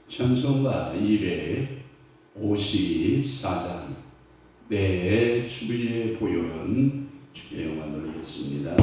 찬송가 254장 내 주의 보혈은 주의 영광 돌리겠습니다.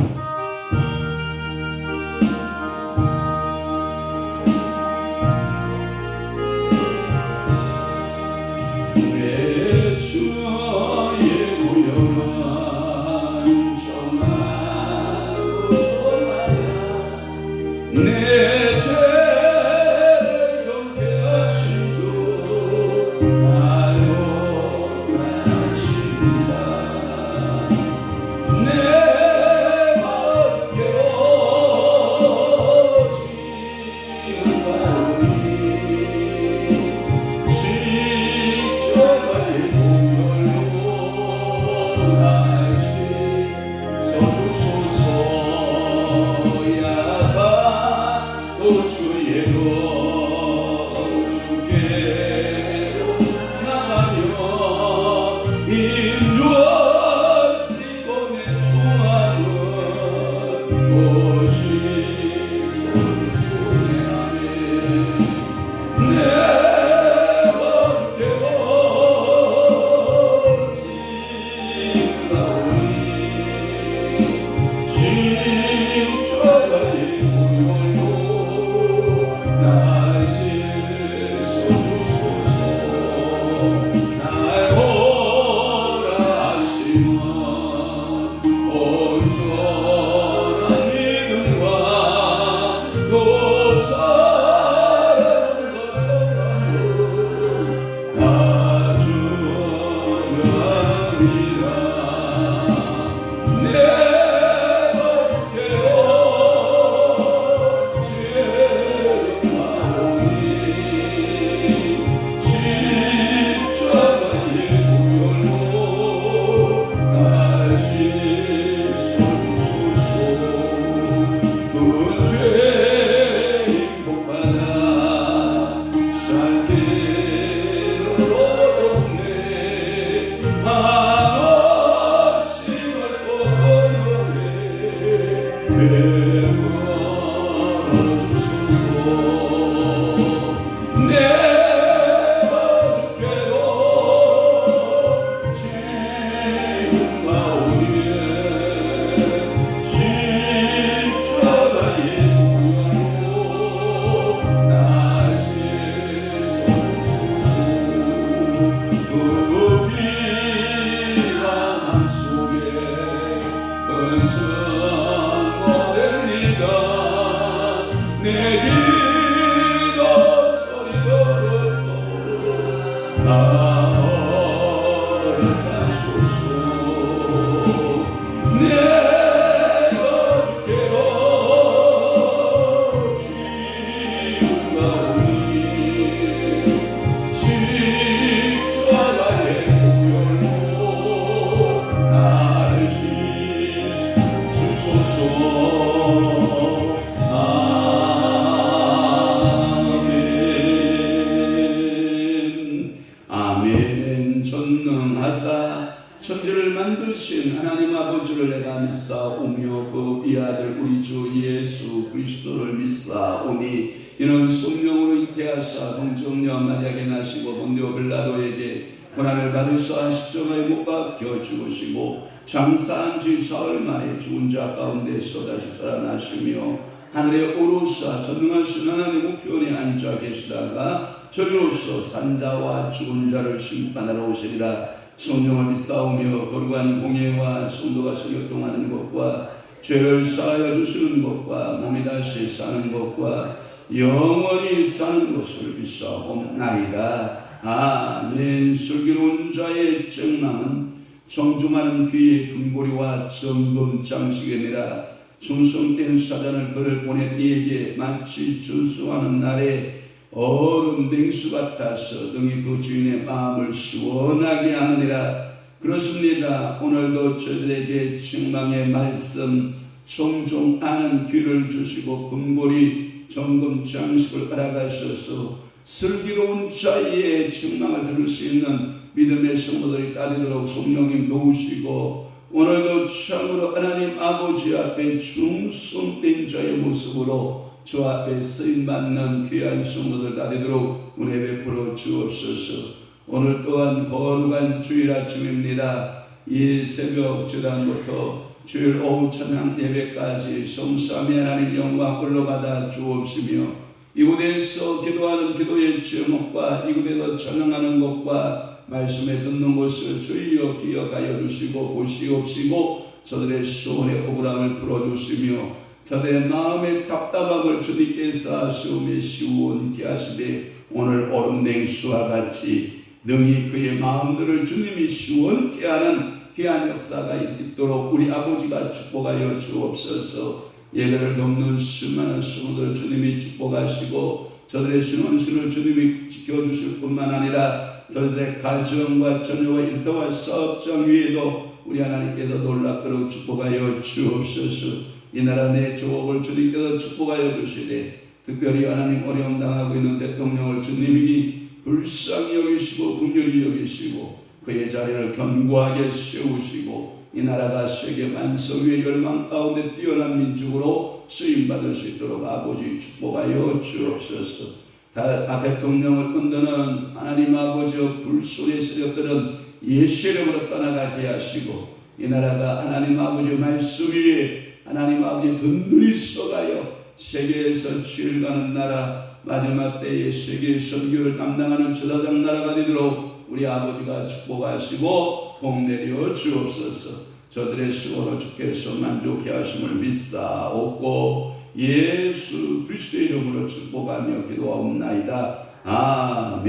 천지를 만드신 하나님 아버지를 내가 믿사오며 그 이 아들 우리 주 예수 그리스도를 믿사오니 이는 성령으로 잉태하사 동정녀 마리아에게 나시고 본디오 빌라도에게 고난을 받으사 십자가에 못 박혀 죽으시고 장사한 지 사흘 만에 죽은 자 가운데서 다시 살아나시며 하늘에 오르사 전능하신 하나님 우편에 앉아 계시다가 저리로서 산자와 죽은 자를 심판하러 오시리라. 성령을 믿사오며 거룩한 공예와 성도가 성교동하는 것과 죄를 사하여 주시는 것과 몸이 다시 사는 것과 영원히 사는 것을 믿사옵나이다. 아멘. 슬기로운 자의 책망은 정중하는 귀의 금고리와 정금 장식이니라. 충성된 사자는 그를 보내 이에게 마치 준수하는 날에 얼음 냉수 같아서 등이 그 주인의 마음을 시원하게 하느니라. 그렇습니다. 오늘도 저들에게 책망의 말씀 청종하는 귀를 주시고 금고리 정금 장식을 알아가셔서 슬기로운 자의 책망을 들을 수 있는 믿음의 성도들이 따르도록 성령님 도우시고 오늘도 참으로 하나님 아버지 앞에 충성된 자의 모습으로 주 앞에 쓰임받는 귀한 성도들 다 되도록 은혜 베풀어 주옵소서. 오늘 또한 거룩한 주일 아침입니다. 이 새벽 주단부터 주일 오후 찬양 예배까지 성삼위 하나님 영광 올라받아 주옵시며, 이곳에서 기도하는 기도의 제목과 이곳에서 찬양하는 것과 말씀에 듣는 것을 주여 기억하여 주시고 보시옵시고, 저들의 소원의 억울함을 풀어주시며 저들의 마음의 답답함을 주님께서 시험에 시원케 하시되, 오늘 얼음 냉수와 같이 능히 그의 마음들을 주님이 시원케 하는 귀한 역사가 있도록 우리 아버지가 축복하여 주옵소서. 예배를 돕는 수많은 성도들 주님이 축복하시고, 저들의 신원수를 주님이 지켜주실 뿐만 아니라 저들의 가정과 자녀와 일터와 사업장 위에도 우리 하나님께서 놀랍도록 축복하여 주옵소서. 이 나라 내 조국을 주님께서 축복하여 주시되, 특별히 하나님 어려움 당하고 있는 대통령을 주님이 불쌍히 여기시고 긍휼히 여기시고 그의 자리를 견고하게 세우시고, 이 나라가 세계 만성 위의 열망 가운데 뛰어난 민족으로 쓰임받을 수 있도록 아버지 축복하여 주옵소서. 대통령을 흔드는 하나님 아버지의 불소리의 세력들은 예수 이름으로 떠나가게 하시고, 이 나라가 하나님 아버지의 말씀 위에 하나님 아버지 든든히 서가요 세계에서 지을가는 나라, 마지막 때에 세계 선교를 감당하는 지도자 나라가 되도록 우리 아버지가 축복하시고 복 내려 주옵소서. 저들의 수고로 주께서 만족해 하심을 믿사옵고 예수 그리스도의 이름으로 축복하며 기도하옵나이다. 아멘.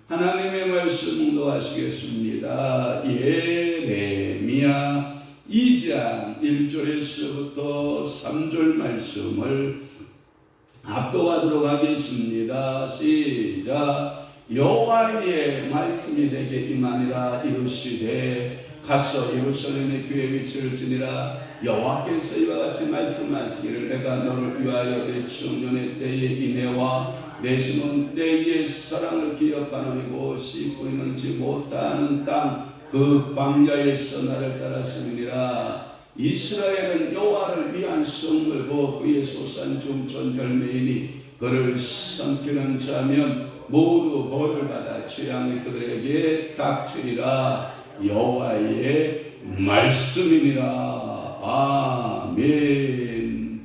하나님의 말씀 묵도하시겠습니다. 예레미야 2장 1절에서부터 3절 말씀을 압도하도록 하겠습니다. 시작. 여호와의 말씀이 내게 임하니라. 이르시되 가서 예루살렘의 교회 위치를 지니라. 여호와께서 이와 같이 말씀하시기를 내가 너를 위하여 내 청년의 때의 인애와 내 심은 때의 사랑을 기억하노니 씨 뿌리는지 못하는 땅 그 광야에서 나를 따랐음이니라. 이스라엘은 여호와를 위한 성물고 그의 소산 중 전 열매이니 그를 삼키는 자면 모두 벌을 받아 재앙이 그들에게 닥치리라. 여호와의 말씀이니라. 아멘.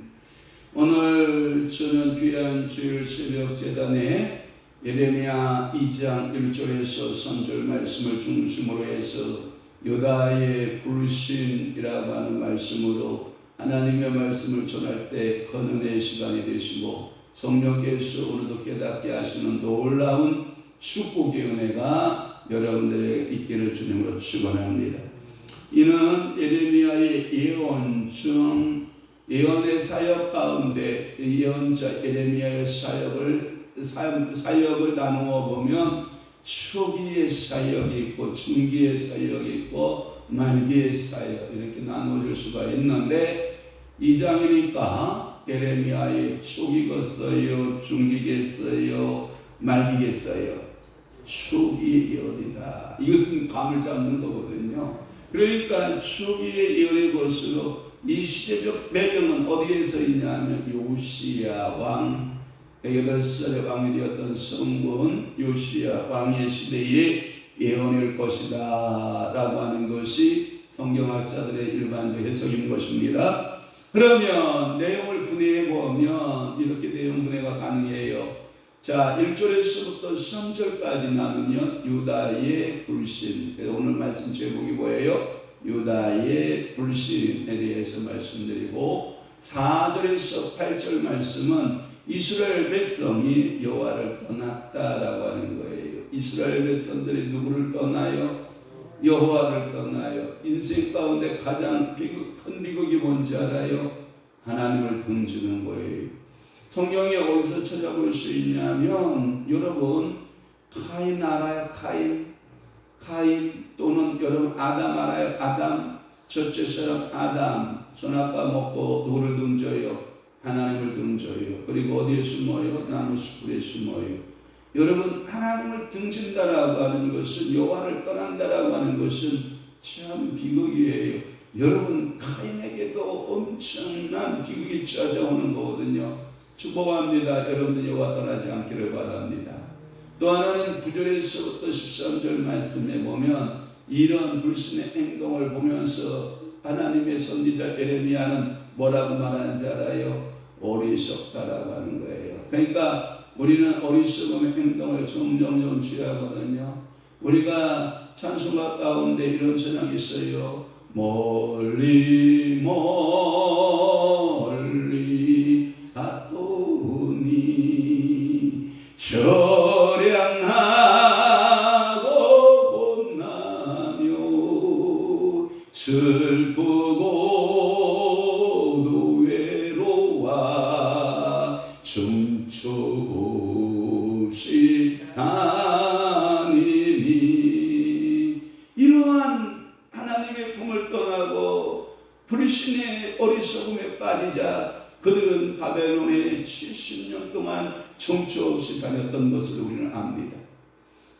오늘 저는 귀한 주일 새벽 제단에 예레미야 2장 1절에서 3절 말씀을 중심으로 해서 유다의 불신이라고 하는 말씀으로 하나님의 말씀을 전할 때 큰 은혜의 시간이 되시고, 성령께서 오늘도 깨닫게 하시는 놀라운 축복의 은혜가 여러분들에게 있기를 주님으로 축원합니다. 이는 예레미야의 예언 중 예언의 사역 가운데 예언자 예레미야의 사역을 나누어 보면 초기의 사역이 있고 중기의 사역이 있고 말기의 사역 이렇게 나누어질 수가 있는데, 2장이니까 예레미야의 초기겠어요, 중기겠어요, 말기겠어요? 초기의 예언이다. 이것은 감을 잡는 거거든요. 그러니까 초기의 예언의 것으로 이 시대적 배경은 어디에서 있냐면 요시야 왕, 8살의 왕이 되었던 성군 요시야 왕의 시대의 예언일 것이다 라고 하는 것이 성경학자들의 일반적 해석인 것입니다. 그러면 내용을 분해해 보면 이렇게 내용 분해가 가능해요. 자, 1절에서부터 3절까지 나누면 유다의 불신. 오늘 말씀 제목이 뭐예요? 유다의 불신에 대해서 말씀드리고, 4절에서 8절 말씀은 이스라엘 백성이 여호와를 떠났다라고 하는 거예요. 이스라엘 백성들이 누구를 떠나요? 여호와를 떠나요. 인생 가운데 가장 큰 비극이 뭔지 알아요? 하나님을 등지는 거예요. 성경에 어디서 찾아볼 수 있냐면, 여러분 카인 알아요? 카인 또는 여러분 아담 알아요? 아담, 첫째 사람 아담, 선악과 먹고 누구를 등져요? 하나님을 등져요. 그리고 어디에 숨어요? 나무 숲에 숨어요. 여러분 하나님을 등진다라고 하는 것은, 여호와를 떠난다라고 하는 것은 참 비극이에요. 여러분 가인에게도 엄청난 비극이 찾아오는 거거든요. 축복합니다. 여러분들 여호와 떠나지 않기를 바랍니다. 또 하나는 9절에서부터 13절 말씀에 보면 이런 불신의 행동을 보면서 하나님의 선지자 예레미야는 뭐라고 말하는지 알아요? 어리석다라고 하는 거예요. 그러니까 우리는 어리석음의 행동을 점점 취하거든요. 우리가 찬송가 가운데 이런 찬양이 있어요. 멀리 멀리 갔더니 처량하고 곧나며 슬프고도 외로워 춤추시 하니니 이러한 하나님의 품을 떠나고 불신의 어리석음에 빠지자 그들은 바벨론에 70년 동안 정처 없이 다녔던 것을 우리는 압니다.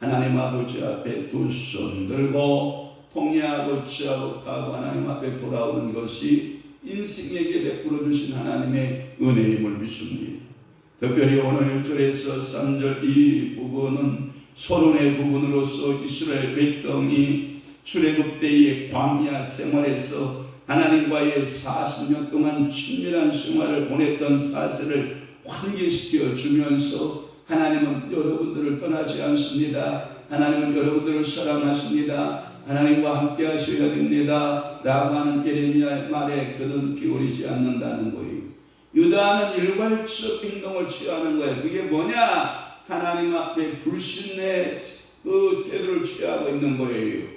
하나님 아버지 앞에 두 손 들고 통회하고 취하고 가고 하나님 앞에 돌아오는 것이 인생에게 베풀어 주신 하나님의 은혜임을 믿습니다. 특별히 오늘 1절에서 3절 이 부분은 서론의 부분으로서 이스라엘 백성이 출애굽 때의 광야 생활에서 하나님과의 40년 동안 친밀한 생활을 보냈던 사실을 환기시켜 주면서 하나님은 여러분들을 떠나지 않습니다. 하나님은 여러분들을 사랑하십니다. 하나님과 함께 하셔야 됩니다. 라고 하는 예레미야의 말에 그는 기울이지 않는다는 거예요. 유다는 일괄적 행동을 취하는 거예요. 그게 뭐냐? 하나님 앞에 불신의 그 태도를 취하고 있는 거예요.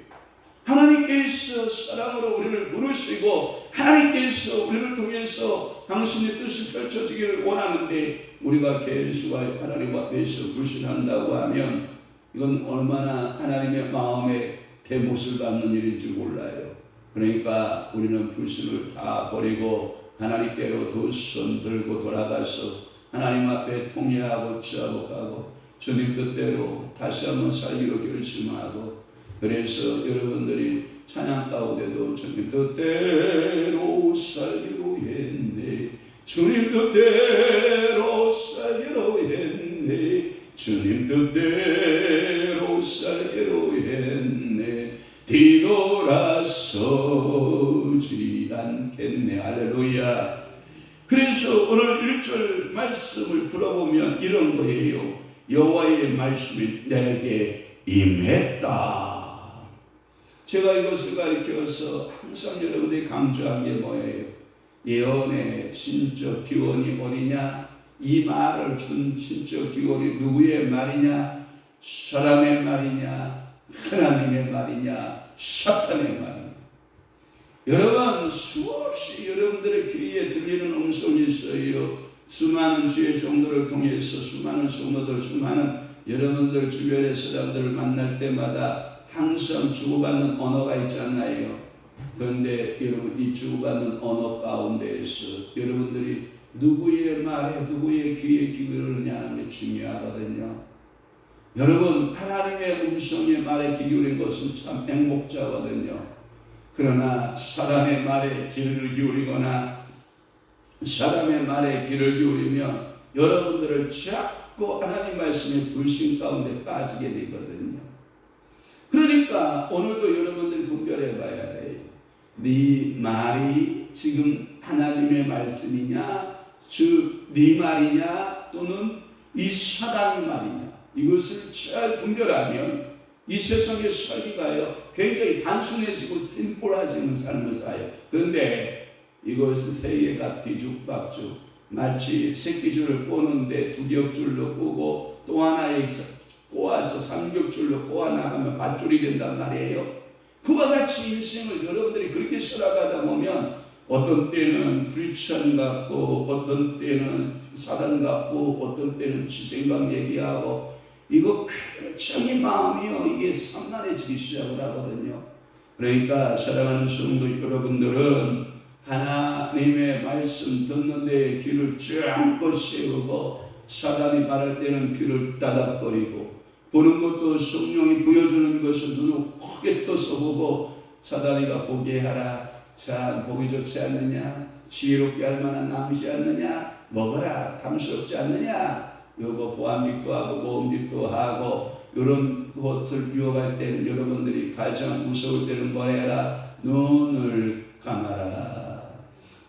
하나님께서 사랑으로 우리를 부르시고 하나님께서 우리를 통해서 당신의 뜻이 펼쳐지기를 원하는데 우리가 계속 하나님 앞에서 불신한다고 하면 이건 얼마나 하나님의 마음에 대못을 받는 일인 줄 몰라요. 그러니까 우리는 불신을 다 버리고 하나님께로 두 손 들고 돌아가서 하나님 앞에 통회하고 취하고 가고 주님 뜻대로 다시 한번 살기로 결심하고 그래서 여러분들이 찬양 가운데도 주님 뜻대로 살기로 했네 주님 뜻대로 살기로 했네 주님 뜻대로 살기로 했네 뒤돌아서지 않겠네. 할렐루야. 그래서 오늘 1절 말씀을 풀어보면 이런 거예요. 여호와의 말씀이 내게 임했다. 제가 이것을 가리켜서 항상 여러분들이 강조한 게 뭐예요? 예언의 신적 기원이 어디냐? 이 말을 준 신적 기원이 누구의 말이냐? 사람의 말이냐? 하나님의 말이냐? 사탄의 말이냐? 여러분 수없이 여러분들의 귀에 들리는 음성이 있어요. 수많은 주의 종들을 통해서 수많은 성도들 수많은 여러분들 주변의 사람들을 만날 때마다 항상 주고받는 언어가 있잖아요. 그런데 여러분 이 주고받는 언어 가운데에서 여러분들이 누구의 말에 누구의 귀에 기울이느냐 하는 게 중요하거든요. 여러분 하나님의 음성의 말에 귀 기울인 것은 참 행복자거든요. 그러나 사람의 말에 귀를 기울이거나 사람의 말에 귀를 기울이면 여러분들을 자꾸 하나님 말씀의 불신 가운데 빠지게 되거든요. 그러니까 오늘도 여러분들이 분별해 봐야 돼요. 네 말이 지금 하나님의 말씀이냐 즉 네 말이냐 또는 이 사단의 말이냐 이것을 잘 분별하면 이 세상의 살기가요 굉장히 단순해지고 심플해지는 삶을 살아요. 그런데 이것은 세계가 뒤죽박죽 마치 새끼줄을 꼬는데 두 겹줄로 꼬고 또 하나에 꼬아서 삼겹줄로 꼬아 나가면 밧줄이 된단 말이에요. 그와 같이 인생을 여러분들이 그렇게 살아가다 보면 어떤 때는 불천 같고 어떤 때는 사단 같고 어떤 때는 지생각 얘기하고 이거 굉장히 마음이요 이게 산만해지기 시작을 하거든요. 그러니까 사랑하는 성도 여러분들은 하나님의 말씀 듣는 데 귀를 쫑긋 세우고 사단이 말할 때는 귀를 닫아버리고 보는 것도 성령이 보여주는 것을 눈을 크게 떠서 보고 사단이가 보게 하라 참 보기 좋지 않느냐, 지혜롭게 할 만한 남이지 않느냐, 먹어라 탐스럽지 않느냐. 요거 보안직도 하고 보험직도 하고 이런 것을 유혹할 때는 여러분들이 가장 무서울 때는 뭐해라? 눈을 감아라.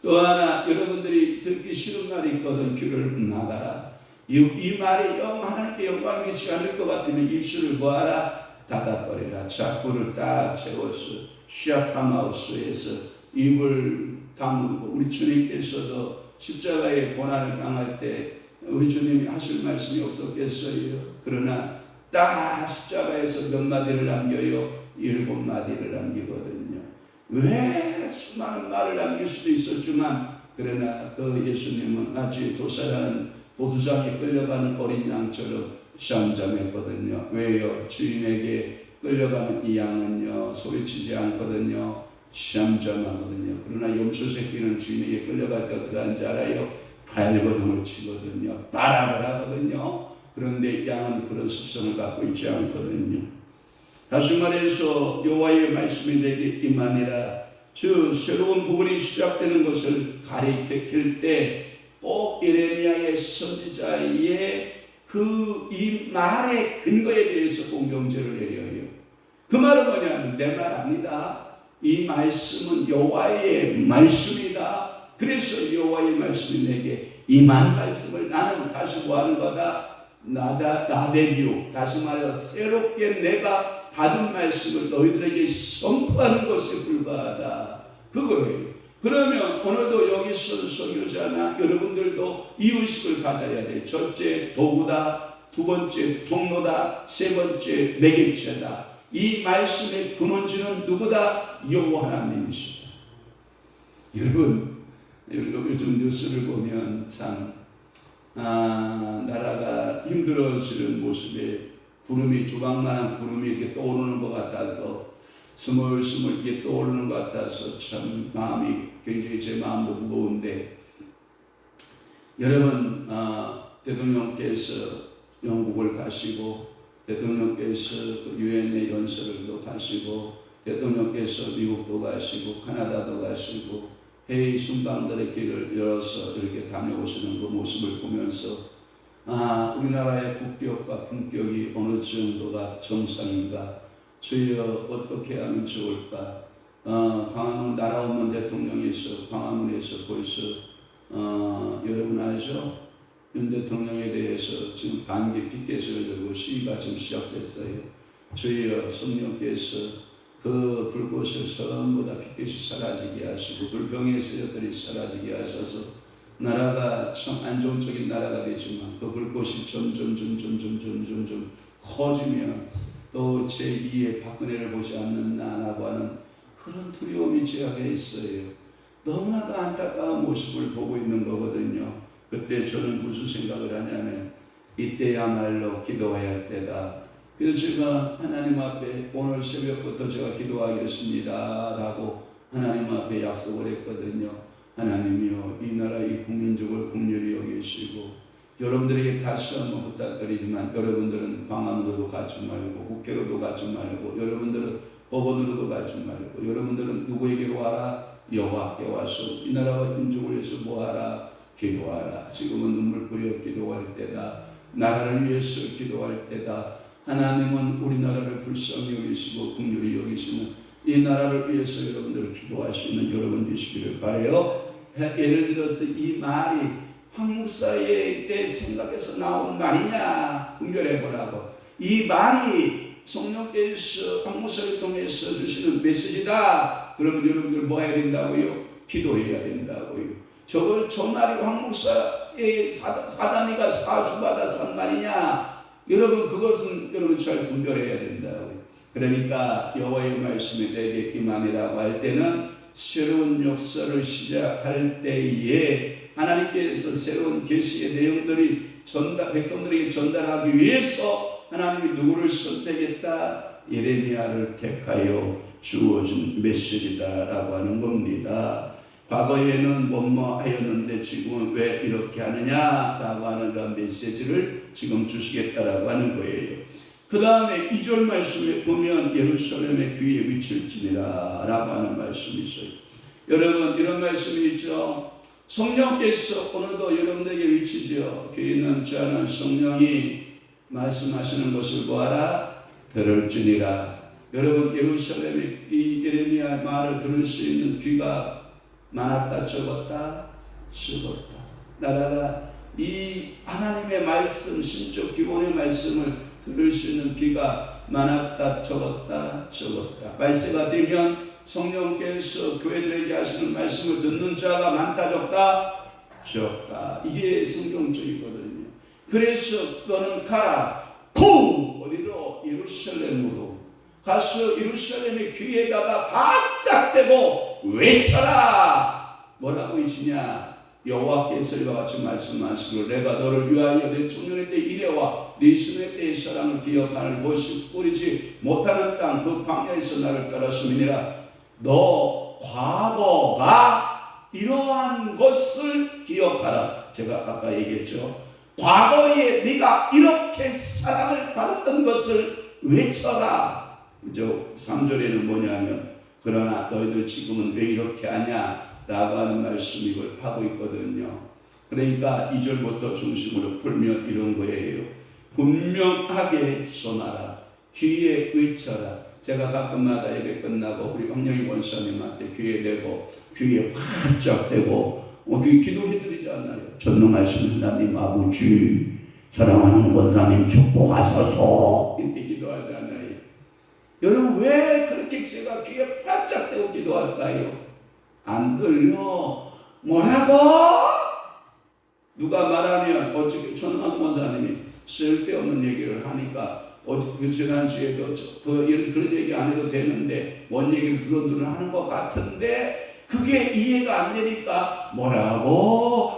또 하나 여러분들이 듣기 싫은 말이 있거든. 귀를 막아라. 이 말이 하나님께 영광이지 않을 것 같으면 입술을 뭐하라? 닫아버리라. 자꾸를 딱 채워서 샤타마우스에서 입을 다물고, 우리 주님께서도 십자가의 고난을 당할 때 우리 주님이 하실 말씀이 없었겠어요. 그러나 딱 십자가에서 몇 마디를 남겨요? 7마디를 남기거든요. 왜 수많은 말을 남길 수도 있었지만, 그러나 그 예수님은 마치 도수장에 끌려가는 어린 양처럼 잠잠했거든요. 왜요? 주인에게 끌려가는 이 양은요, 소리치지 않거든요. 잠잠하거든요. 그러나 염소 새끼는 주인에게 끌려갈 때 어떻게 하는지 알아요? 발버둥을 치거든요. 발악을 하거든요. 그런데 양은 그런 습성을 갖고 있지 않거든요. 다시 말해서 여호와의 말씀이 내게 임하니라. 즉 새로운 부분이 시작되는 것을 가리킬 때 꼭 예레미야의 선지자의 이 말의 근거에 대해서 꼭 명제를 내려요. 그 말은 뭐냐면 내 말 아니다. 이 말씀은 여호와의 말씀이다. 그래서 여호와의 말씀이 내게 임한 말씀을 나는 다시 뭐하는 거다? 나데리오. 다시 말해서 새롭게 내가 받은 말씀을 너희들에게 선포하는 것에 불과하다. 그거예요. 그러면 오늘도 여기서 설교자나 여러분들도 이 의식을 가져야 돼요. 첫째 도구다, 두 번째 통로다, 세 번째 매개체다. 이 말씀의 근원지는 누구다? 여호와 하나님이시다. 여러분 요즘 뉴스를 보면 참 나라가 힘들어지는 모습에 구름이 조각만한 구름이 이렇게 떠오르는 것 같아서 스물스물 이게 떠오르는 것 같아서 참 마음이 굉장히 제 마음도 무거운데, 여러분 대통령께서 영국을 가시고 대통령께서 유엔의 연설도 가시고 대통령께서 미국도 가시고 카나다도 가시고 해외 순방들의 길을 열어서 이렇게 다녀오시는 그 모습을 보면서 우리나라의 국격과 품격이 어느 정도가 정상인가? 주여 어떻게 하면 좋을까? 광화문 날아오는 대통령에서 광화문에서 벌써 여러분 알죠? 윤 대통령에 대해서 지금 반기 피켓을 들고 시위가 지금 시작됐어요. 주여 성령께서 그 불꽃을 전부 다 피켓이 사라지게 하시고 불병의 세력들이 사라지게 하셔서 나라가 참 안정적인 나라가 되지만 그 불꽃이 점점 커지면 또 제2의 박근혜를 보지 않는다라고 하는 그런 두려움이 제 안에 있어요. 너무나도 안타까운 모습을 보고 있는 거거든요. 그때 저는 무슨 생각을 하냐면 이때야말로 기도해야 할 때다. 그래서 제가 하나님 앞에 오늘 새벽부터 제가 기도하겠습니다 라고 하나님 앞에 약속을 했거든요. 하나님이여 이 나라 이 국민족을 긍휼히 여기시고, 여러분들에게 다시 한번 부탁드리지만 여러분들은 광화문으로도 가지 말고 국회로도 가지 말고 여러분들은 법원으로도 가지 말고 여러분들은 누구에게로 와라? 여호와께 와서 이 나라와 민족을 위해서 뭐하라? 기도하라. 지금은 눈물 뿌려 기도할 때다. 나라를 위해서 기도할 때다. 하나님은 우리나라를 불쌍히 여기시고 긍휼히 여기시는 이 나라를 위해서 여러분들을 기도할 수 있는 여러분 되시기를 바라요. 예를 들어서 이 말이 황 목사의 때 생각에서 나온 말이냐 분별해보라고. 이 말이 성령께서 황 목사를 통해서 주시는 메시지다. 그러면 여러분들 뭐 해야 된다고요? 기도해야 된다고요. 저 말이 황 목사의 사단이가 사주받아서 한 말이냐? 여러분 그것은 여러분 잘 분별해야 된다고요. 그러니까 여호와의 말씀이 내게 임하니라고 할 때는 새로운 역사를 시작할 때에 하나님께서 새로운 계시의 내용들이 백성들에게 전달하기 위해서 하나님이 누구를 선택했다? 예레미야를 택하여 주어진 메시지다라고 하는 겁니다. 과거에는 뭐뭐 하였는데 지금은 왜 이렇게 하느냐라고 하는 그런 메시지를 지금 주시겠다라고 하는 거예요. 그 다음에 2절 말씀에 보면 예루살렘의 귀에 미칠지니라 라고 하는 말씀이 있어요. 여러분 이런 말씀이 있죠. 성령께서 오늘도 여러분에게 위치죠. 교회 있는 자는 성령이 말씀하시는 것을 보아라 들을지니라. 여러분 예루살렘의 이 예레미야 말을 들을 수 있는 귀가 많았다 적었다? 적었다. 나라가 이 하나님의 말씀 신적 기본의 말씀을 들을 수 있는 귀가 많았다 적었다? 적었다. 말세가 되면 성령께서 교회들에게 하시는 말씀을 듣는 자가 많다 적다? 적다. 이게 성경적이거든요. 그래서 너는 가라. 고! 어디로? 예루살렘으로 가서 예루살렘의 귀에다가 바짝 대고 외쳐라. 뭐라고 외치냐? 여호와께서 이와 같이 말씀하시기를 내가 너를 위하여 내 청년의 때 이래와 네 신의 때의 사랑을 기억하는 것이 뿌리지 못하는 땅 그 광야에서 나를 따랐음이니라. 너 과거가 이러한 것을 기억하라. 제가 아까 얘기했죠. 과거에 네가 이렇게 사랑을 받았던 것을 외쳐라. 그죠? 3절에는 뭐냐면 그러나 너희들 지금은 왜 이렇게 하냐 라고 하는 말씀을 하고 있거든요. 그러니까 2절부터 중심으로 풀면 이런 거예요. 분명하게 전하라. 귀에 외쳐라. 제가 가끔마다 예배 끝나고 우리 황영희 권사님한테 귀에 대고 귀에 바짝 대고 기도해드리지 않나요? 전능하신 하나님 아버지 사랑하는 권사님 축복하소서 이렇게 기도하지 않나요? 여러분 왜 그렇게 제가 귀에 바짝 대고 기도할까요? 안 들려. 뭐라고? 누가 말하면 어떻게 전능한 권사님이 쓸데없는 얘기를 하니까 그 지난주에도 그런 얘기 안 해도 되는데 뭔 얘기를 두런두런 하는 것 같은데 그게 이해가 안 되니까 뭐라고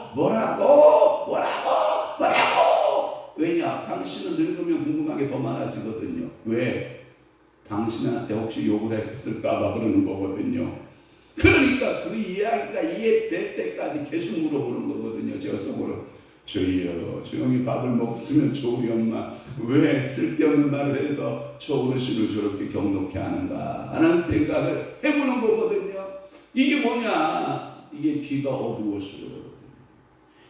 왜냐? 당신은 늙으면 궁금한 게 더 많아지거든요. 왜? 당신한테 혹시 욕을 했을까봐 그러는 거거든요. 그러니까 그 이야기가 이해될 때까지 계속 물어보는 거거든요. 제가 속으로 저희요 조용히 밥을 먹었으면 좋으리 엄마 왜 쓸데없는 말을 해서 저 어르신을 저렇게 경록해 하는가 하는 생각을 해보는 거거든요. 이게 뭐냐? 이게 귀가 어두워서 그러거든요.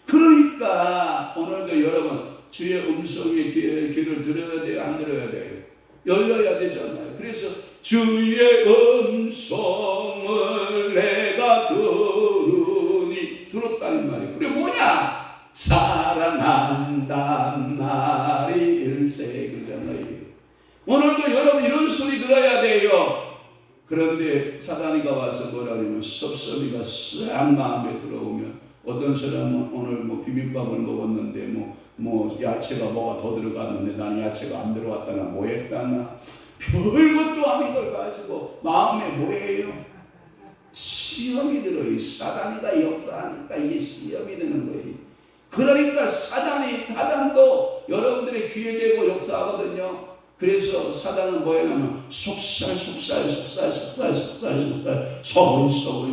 그러니까 오늘도 여러분 주의 음성에 귀를 들어야 돼요? 안 들어야 돼요? 열려야 되잖아요. 그래서 주의 음성을 내가 들었다는 말이에요. 그래 뭐냐? 사랑한단 말이 일세 그러잖아요. 오늘도 여러분 이런 소리 들어야 돼요. 그런데 사단이가 와서 뭐라냐면 섭섭이가 싹 마음에 들어오면 어떤 사람은 오늘 뭐 비빔밥을 먹었는데 뭐 야채가 뭐가 더 들어갔는데 난 야채가 안 들어왔다나 뭐 했다나 별것도 아닌 걸 가지고 마음에 뭐예요? 시험이 들어요. 사단이가 역사하니까 이게 시험이 되는 거예요. 그러니까 사단도 여러분들의 귀에 대고 역사하거든요. 그래서 사단은 뭐냐면 속살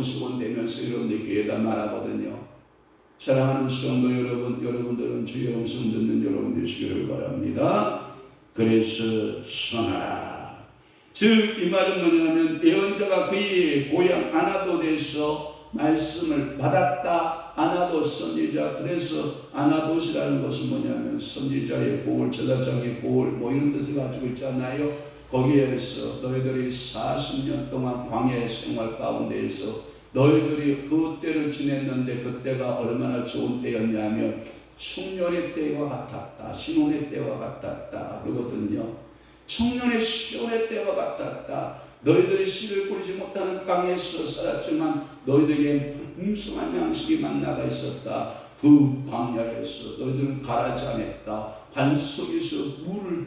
소곤 되면서 여러분들 귀에다 말하거든요. 사랑하는 성도 여러분, 여러분들은 주의 음성 듣는 여러분 되시기를 바랍니다. 그래서 선하라. 즉 이 말은 뭐냐면 예언자가 그의 고향 아나돗에서 말씀을 받았다. 아나돗 선지자. 그래서 아나돗이라는 것은 뭐냐면 선지자의 고을, 제사장의 고을 뭐 이런 뜻을 가지고 있잖아요. 거기에서 너희들이 40년 동안 광야의 생활 가운데에서 너희들이 그 때를 지냈는데 그때가 얼마나 좋은 때였냐면 청년의 때와 같았다. 신혼의 때와 같았다. 그러거든요. 청년의 신혼의 때와 같았다. 너희들이 씨를 뿌리지 못하는 땅에서 살았지만 너희들에게 풍성한 양식이 만나가 있었다. 그 광야에서 너희들은 가라지 않았다. 반석에서 물을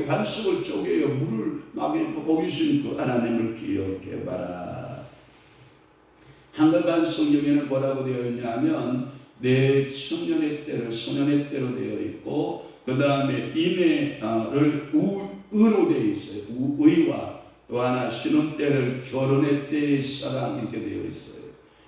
반석을 쪼개어 물을 먹이신 그 하나님을 기억해봐라. 한글판 성경에는 뭐라고 되어 있냐면 내 청년의 때를 소년의 때로 되어 있고 그 다음에 인애를 의로 되어 있어요. 의와 또 하나 신혼 때를 결혼의 때의 사랑 이렇게 되어 있어요.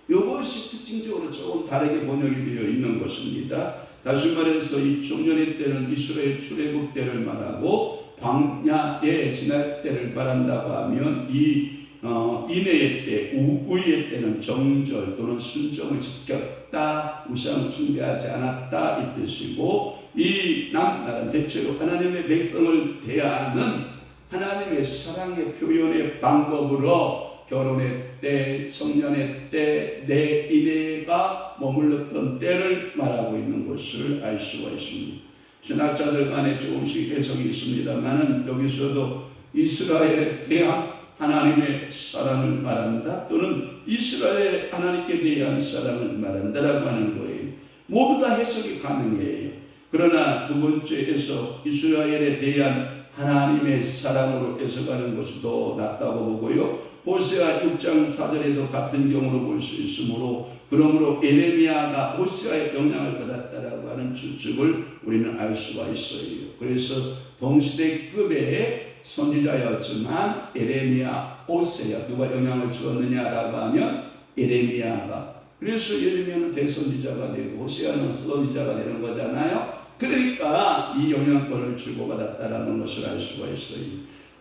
이것이 특징적으로 조금 다르게 번역이 되어 있는 것입니다. 다시 말해서 이 청년의 때는 이스라엘 출애굽 때를 말하고 광야에 지날 때를 말한다고 하면 이 인애의 때, 의의 때는 정절 또는 순종을 지켰다, 우상을 숭배하지 않았다 이 뜻이고, 이 남나라 대체로 하나님의 백성을 대하는 하나님의 사랑의 표현의 방법으로 결혼의 때, 성년의 때, 내 인애가 머물렀던 때를 말하고 있는 것을 알 수가 있습니다. 신학자들 간에 조금씩 해석이 있습니다만 여기서도 이스라엘에 대한 하나님의 사랑을 말한다, 또는 이스라엘 하나님께 대한 사랑을 말한다라고 하는 거예요. 모두 다 해석이 가능해요. 그러나 두 번째 해석, 이스라엘에 대한 하나님의 사랑으로 해석하는 것이 더 낫다고 보고요. 호세아 6장 4절에도 같은 경우로 볼 수 있으므로, 그러므로 에레미야가 호세아의 영향을 받았다라고 하는 추측을 우리는 알 수가 있어요. 그래서 동시대급의 선지자였지만 에레미야, 호세아 누가 영향을 주었느냐라고 하면 에레미야가. 그래서 에레미야는 대선지자가 되고 호세아는 선지자가 되는 거잖아요. 그러니까 이 영향권을 주고받았다라는 것을 알 수가 있어요.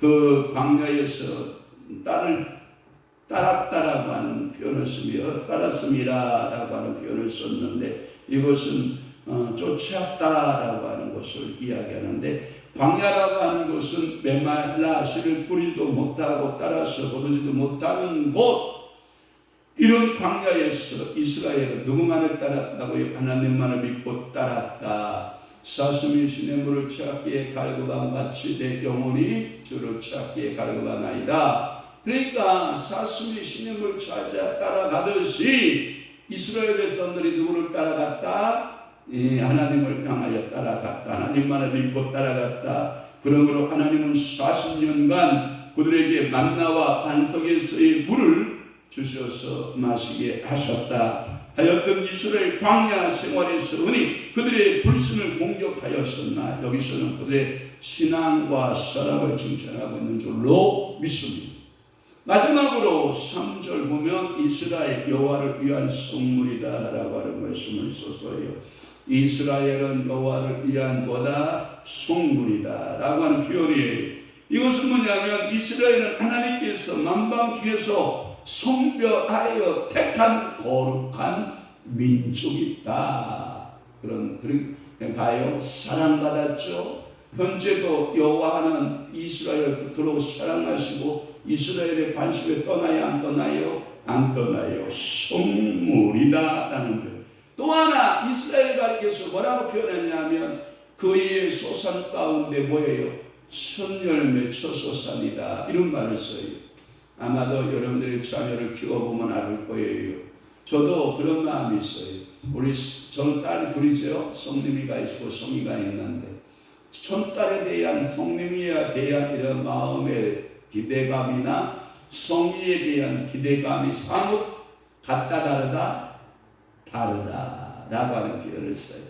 그 광야에서 딸을 따랐다라고 하는 표현을 쓰며 따랐음이라고 하는 표현을 썼는데, 이것은 쫓아왔다라고 하는 것을 이야기하는데, 광야라고 하는 것은 메말라 씨를 뿌리지도 못하고 따라서 거두지도 못하는 곳, 이런 광야에서 이스라엘은 누구만을 따랐다고요? 하나님만을 믿고 따랐다. 사슴이 시냇물을 찾기에 갈급한 같이 내 영혼이 주를 찾기에 갈급하나이다. 그러니까 사슴이 시냇물을 찾아 따라가듯이 이스라엘 백성들이 누구를 따라갔다? 하나님을 향하여 따라갔다. 하나님만을 믿고 따라갔다. 그러므로 하나님은 40년간 그들에게 만나와 반석에서의 물을 주셔서 마시게 하셨다. 하여튼 이스라엘 광야 생활에서는 그들의 불신을 공격하였으나 여기서는 그들의 신앙과 사랑을 칭찬하고 있는 줄로 믿습니다. 마지막으로 3절 보면 이스라엘 여호와를 위한 성물이다 라고 하는 말씀을 써서요. 이스라엘은 여호와를 위한 뭐다? 성물이다 라고 하는 표현이에요. 이것은 뭐냐면 이스라엘은 하나님께서 만방 중에서 성별하여 택한 거룩한 민족이다. 그런 봐요. 사랑받았죠. 현재도 여호와는 이스라엘을 그토록 사랑하시고 이스라엘의 관심에 떠나요, 안 떠나요? 안 떠나요. 성물이다라는 거예요. 또 하나 이스라엘 가리켜서 뭐라고 표현했냐면 그의 소산 가운데 뭐예요? 천열매 처소산이다. 이런 말을 써요. 아마도 여러분들의 자녀를 키워보면 알 거예요. 저도 그런 마음이 있어요. 저는 딸이 둘이죠. 성림이가 있고 성이가 있는데 첫딸에 대한 성림이에 대한 이런 마음의 기대감이나 성이에 대한 기대감이 사뭇 같다 다르다? 다르다라고 하는 표현을 써요.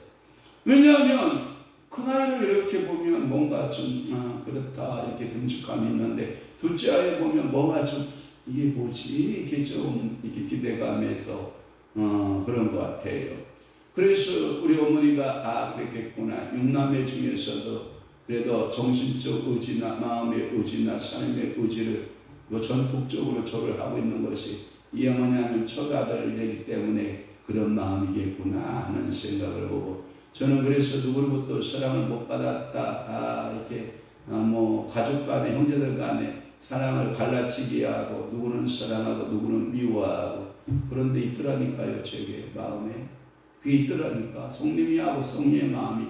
왜냐하면 그 나이를 이렇게 보면 뭔가 좀 그렇다 이렇게 듬직함이 있는데 둘째 아이 보면 뭐가 좀 이게 뭐지 이게 좀 이렇게 기대감에서 그런 것 같아요. 그래서 우리 어머니가 그랬겠구나. 6남매 중에서도 그래도 정신적 의지나 마음의 의지나 삶의 의지를 전국적으로 저를 하고 있는 것이 이 어머니는 첫 아들이기 때문에 그런 마음이겠구나 하는 생각을 보고, 저는 그래서 누구로부터 사랑을 못 받았다. 이렇게 뭐 가족 간에 형제들 간에 사랑을 갈라치게 하고 누구는 사랑하고 누구는 미워하고 그런 데 있더라니까요. 제게 마음에 그게 있더라니까. 성림이하고 성리의 마음이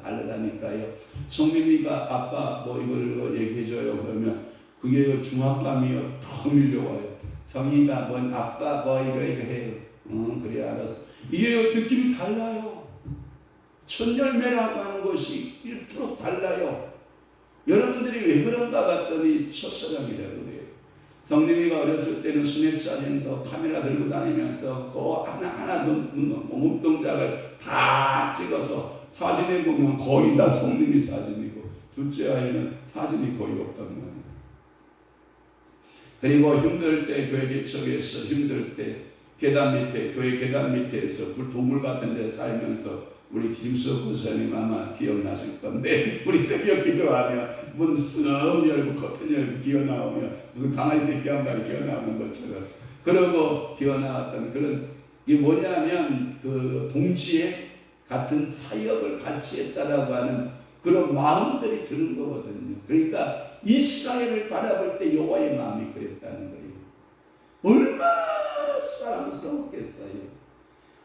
다르다니까요. 성림이가 아빠 뭐 이걸 얘기해줘요 그러면 그게 중압감이요 더 밀려와요. 성이가 뭐 아빠 뭐 이거 해요. 그래 알았어. 이게 느낌이 달라요. 천열매라고 하는 것이 이토록 달라요. 여러분들이 왜 그런가 봤더니 첫사랑이라고 그래요. 성림이가 어렸을 때는 스냅사진도 카메라 들고 다니면서 그 하나하나 몸동작을 다 찍어서 사진에 보면 거의 다 성림이 사진이고 둘째 아이는 사진이 거의 없단 말이에요. 그리고 힘들 때 교회 개척에서 힘들 때 계단 밑에 교회 계단 밑에서 동굴 같은 데 살면서 우리 김수호 권사님 아마 기억나실 건데, 우리 새벽 기도하면 문 쓱 열고 커튼 열고 기어 나오면 무슨 강아지 새끼 한 마리 기어 나오는 것처럼 그러고 기어 나왔던 그런, 이게 뭐냐면 그 동지에 같은 사역을 같이 했다라고 하는 그런 마음들이 드는 거거든요. 그러니까 이스라엘을 바라볼 때 여호와의 마음이 그랬다는 거예요. 얼마나 사랑스러웠겠어요.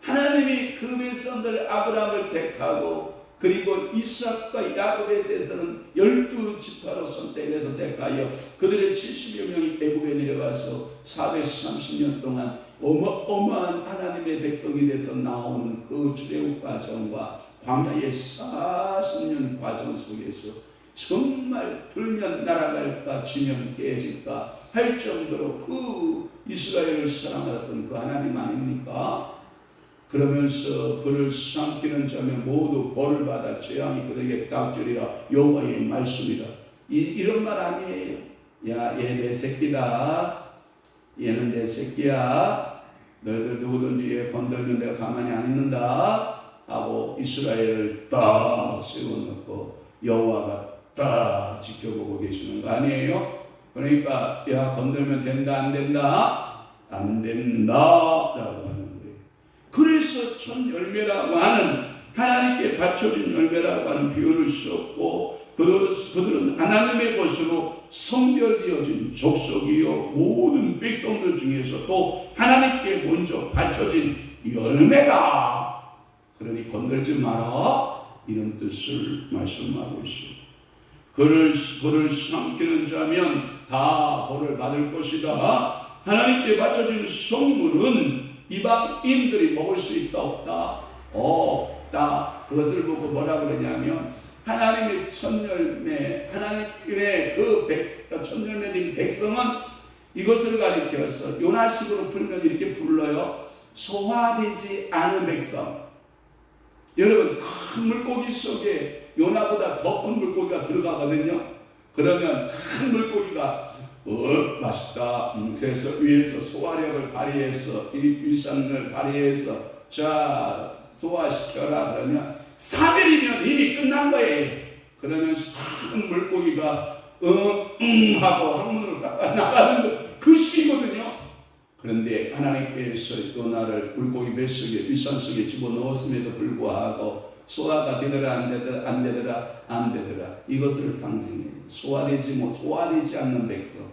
하나님이 그 백성들 아브라함을 택하고 그리고 이삭과 야곱에 대해서는 12지파로 선택해서 택하여 그들의 70여 명이 애굽에 내려가서 430년 동안 어마어마한 하나님의 백성이 돼서 나오는 그 출애굽 과정과 광야의 40년 과정 속에서 정말 불면 날아갈까 지면 깨질까 할 정도로 그 이스라엘을 사랑하던 그 하나님 아닙니까? 그러면서 그를 삼키는 자면 모두 벌을 받아 재앙이 그들에게 깍주리라 여호와의 말씀이다. 이런 말 아니에요. 야, 얘 내 새끼다. 얘는 내 새끼야. 너희들 누구든지 얘 건들면 내가 가만히 안 있는다 하고 이스라엘을 딱 세워놓고 여호와가 딱 지켜보고 계시는 거 아니에요? 그러니까 야, 건들면 된다 안 된다? 안 된다 라고 하는 거예요. 그래서 첫 열매라고 하는 하나님께 바쳐진 열매라고 하는 비유를 썼고, 그들은 하나님의 것으로 성별되어진 족속이요 모든 백성들 중에서 또 하나님께 먼저 바쳐진 열매다. 그러니 건들지 마라 이런 뜻을 말씀하고 있습니다. 그를 삼키는 자면 다 벌을 받을 것이다. 하나님께 바쳐진 성물은 이방인들이 먹을 수 있다 없다? 없다. 그것을 보고 뭐라 그러냐면 하나님의 첫열매, 하나님의 그 첫열매인 백성은 이것을 가리켜서 요나식으로 풀면 이렇게 불러요. 소화되지 않은 백성. 여러분, 큰 물고기 속에 요나보다 더 큰 물고기가 들어가거든요. 그러면 큰 물고기가 맛있다. 그래서 위에서 소화력을 발휘해서 위산을 발휘해서 자 소화시켜라 그러면 3일이면 이미 끝난 거예요. 그러면서 큰 물고기가 하고 항문으로 딱 나가는 그 시기거든요. 그런데 하나님께서 요나를 물고기 뱃속에 위산 속에 집어넣었음에도 불구하고 소화가 되더라 안 되더라 이것을 상징해요. 소화되지 않는 백성.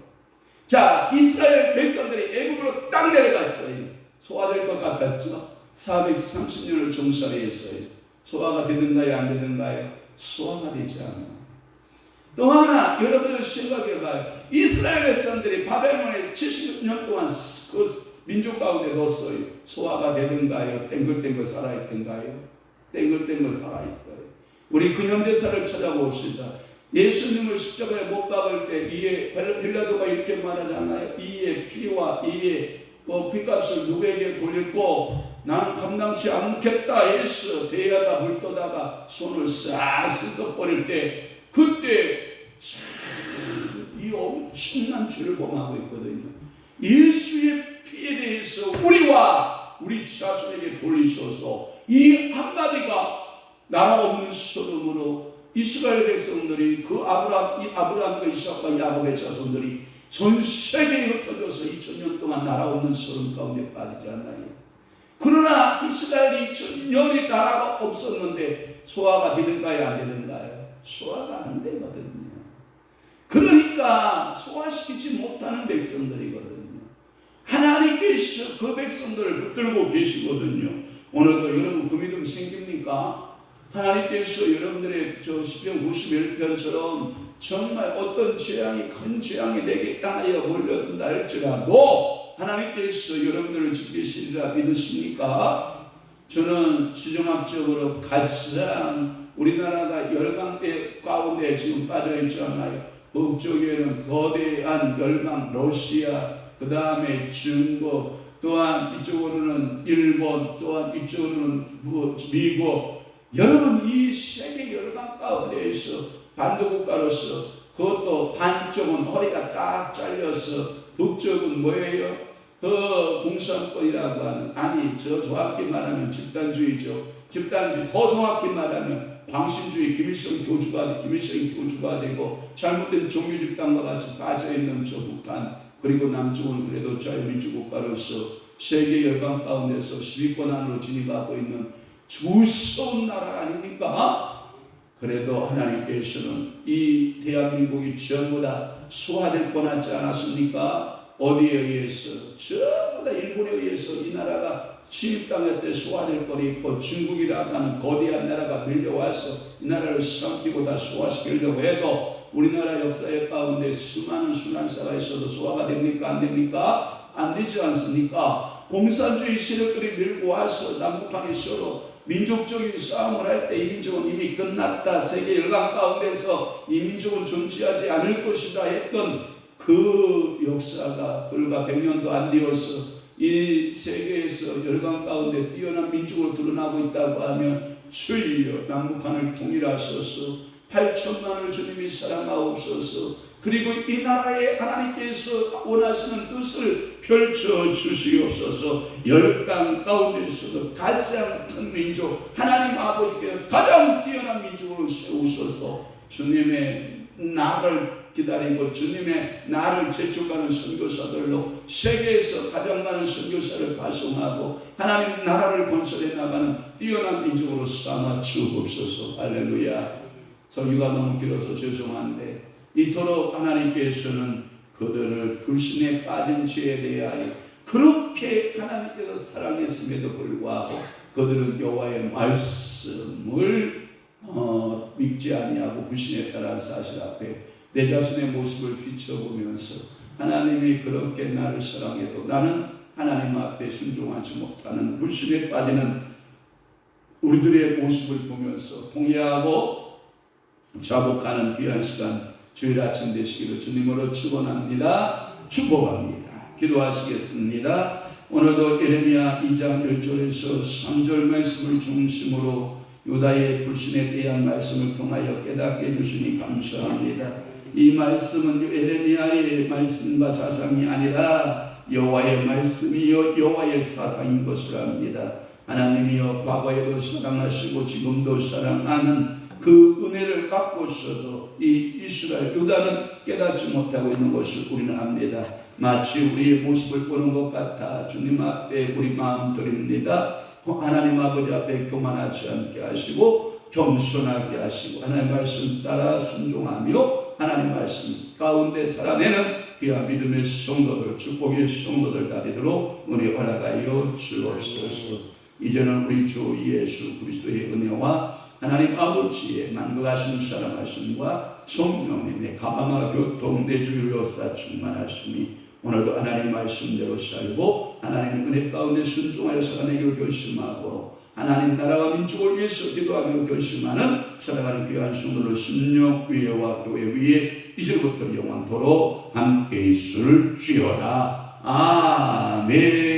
자, 이스라엘 백성들이 애굽으로 딱 내려갔어요. 소화될 것 같았죠? 430년을 정살해 했어요. 소화가 되든가요 안 되든가요? 소화가 되지 않아. 또 하나 여러분들 생각해봐요. 이스라엘 백성들이 바벨론에 70년 동안 그 민족 가운데 넣었어요. 소화가 되든가요? 땡글땡글 살아있던가요? 땡글땡글 살아있어요. 우리 근현대사를 찾아봅시다. 예수님을 십자가에 못 박을 때 이에 빌라도가 이렇게 말하잖아요. 이에 피와 이에 피값을 누구에게 돌리고 나는 감당치 않겠다 해서 대야가 물떠다가 손을 싹 씻어버릴 때 그때 이 엄청난 죄를 범하고 있거든요. 예수의 피에 대해서 우리와 우리 자손에게 돌리셔서 이 한마디가 나라 없는 소돔으로 이스라엘 백성들이 그 아브라함과 이삭과 야곱의 자손들이 전 세계에 흩어져서 2000년 동안 나라 없는 소돔 가운데 빠지지 않나요? 그러나 이스라엘이 2000년이 나라가 없었는데 소화가 되든가요 안 되든가요? 소화가 안 되거든요. 그러니까 소화시키지 못하는 백성들이거든요. 하나님께서 그 백성들을 붙들고 계시거든요. 오늘도 여러분 그 믿음 생깁니까? 하나님께서 여러분들의 저 시편 91편처럼 정말 어떤 재앙이 큰 재앙이 내게 향하여 몰려든다 할지라도 하나님께서 여러분들을 지키시리라 믿으십니까? 저는 지정학적으로 가장 우리나라가 열강대 가운데 지금 빠져있잖아요. 북쪽에는 거대한 열강 러시아, 그 다음에 중국, 또한 이쪽으로는 일본, 또한 이쪽으로는 미국. 여러분 이 세계 열강 가운데에서 반도국가로서 그것도 반쪽은 허리가 딱 잘려서 북쪽은 뭐예요? 그 공산권이라고 하는, 아니 저 정확히 말하면 집단주의죠. 집단주의, 더 정확히 말하면 방신주의, 김일성이 교주가 되고 잘못된 종교 집단과 같이 빠져있는 저 북한, 그리고 남쪽은 그래도 자유민주국가로서 세계 열강 가운데서 10위권 안으로 진입하고 있는 무서운 나라 아닙니까? 그래도 하나님께서는 이 대한민국이 전부 다 소화될 뻔하지 않았습니까? 어디에 의해서? 전부 다 일본에 의해서 이 나라가 침입당할 때 소화될 뻔했고, 중국이라고 하는 거대한 나라가 밀려와서 이 나라를 삼키고 다 소화시키려고 해도 우리나라 역사의 가운데 수많은 순환사가 있어도 소화가 됩니까? 안 됩니까? 안 되지 않습니까? 공산주의 세력들이 밀고 와서 남북한이 서로 민족적인 싸움을 할 때 이 민족은 이미 끝났다, 세계 열강 가운데서 이 민족은 존재하지 않을 것이다 했던 그 역사가 불과 100년도 안 되어서 이 세계에서 열강 가운데 뛰어난 민족으로 드러나고 있다고 하면, 주여 남북한을 통일하셔서 8천만을 주님이 사랑하옵소서. 그리고 이 나라에 하나님께서 원하시는 뜻을 펼쳐 주시옵소서. 열강 가운데서도 가장 큰 민족, 하나님 아버지께서 가장 뛰어난 민족으로 세우셔서 주님의 나를 기다리고 주님의 나를 재촉하는 선교사들로 세계에서 가장 많은 선교사를 발송하고 하나님 나라를 건설해 나가는 뛰어난 민족으로 삼아 주옵소서. 할렐루야. 설교가 너무 길어서 죄송한데, 이토록 하나님께서는 그들을 불신에 빠진 죄에 대하여 그렇게 하나님께서 사랑했음에도 불구하고 그들은 여호와의 말씀을 믿지 아니하고 불신했다는 사실 앞에 내 자신의 모습을 비춰보면서, 하나님이 그렇게 나를 사랑해도 나는 하나님 앞에 순종하지 못하는 불신에 빠지는 우리들의 모습을 보면서 통회하고 자복하는 귀한 시간 주일 아침 되시기를 주님으로 축원합니다. 축복합니다. 기도하시겠습니다. 오늘도 예레미야 2장 1절에서 3절 말씀을 중심으로 유다의 불신에 대한 말씀을 통하여 깨닫게 해주시니 감사합니다. 이 말씀은 예레미야의 말씀과 사상이 아니라 여호와의 말씀이요 여호와의 사상인 것을 압니다. 하나님이여 과거에도 사랑하시고 지금도 사랑하는 그 은혜를 갖고서도 이 이스라엘 유다는 깨닫지 못하고 있는 것을 우리는 압니다. 마치 우리의 모습을 보는 것 같아 주님 앞에 우리 마음 드립니다. 하나님 아버지 앞에 교만하지 않게 하시고 겸손하게 하시고 하나님 말씀 따라 순종하며 하나님 말씀 가운데 살아내는 귀한 믿음의 성도들, 축복의 성도들 다 되도록 은혜 허락하여 주옵소서. 이제는 우리 주 예수 그리스도의 은혜와 하나님 아버지의 만국하신 사랑하심과 성령님의 감화 교통 내주를 역사 충만하심이 오늘도 하나님 말씀대로 살고 하나님 은혜 가운데 순종하여 살아내기로 결심하고 하나님 나라와 민족을 위해서 기도하기로 결심하는 사랑하는 귀한 성도들 신령교회와 교회 위에 이제부터 영원토록 함께 있을지어다. 아멘.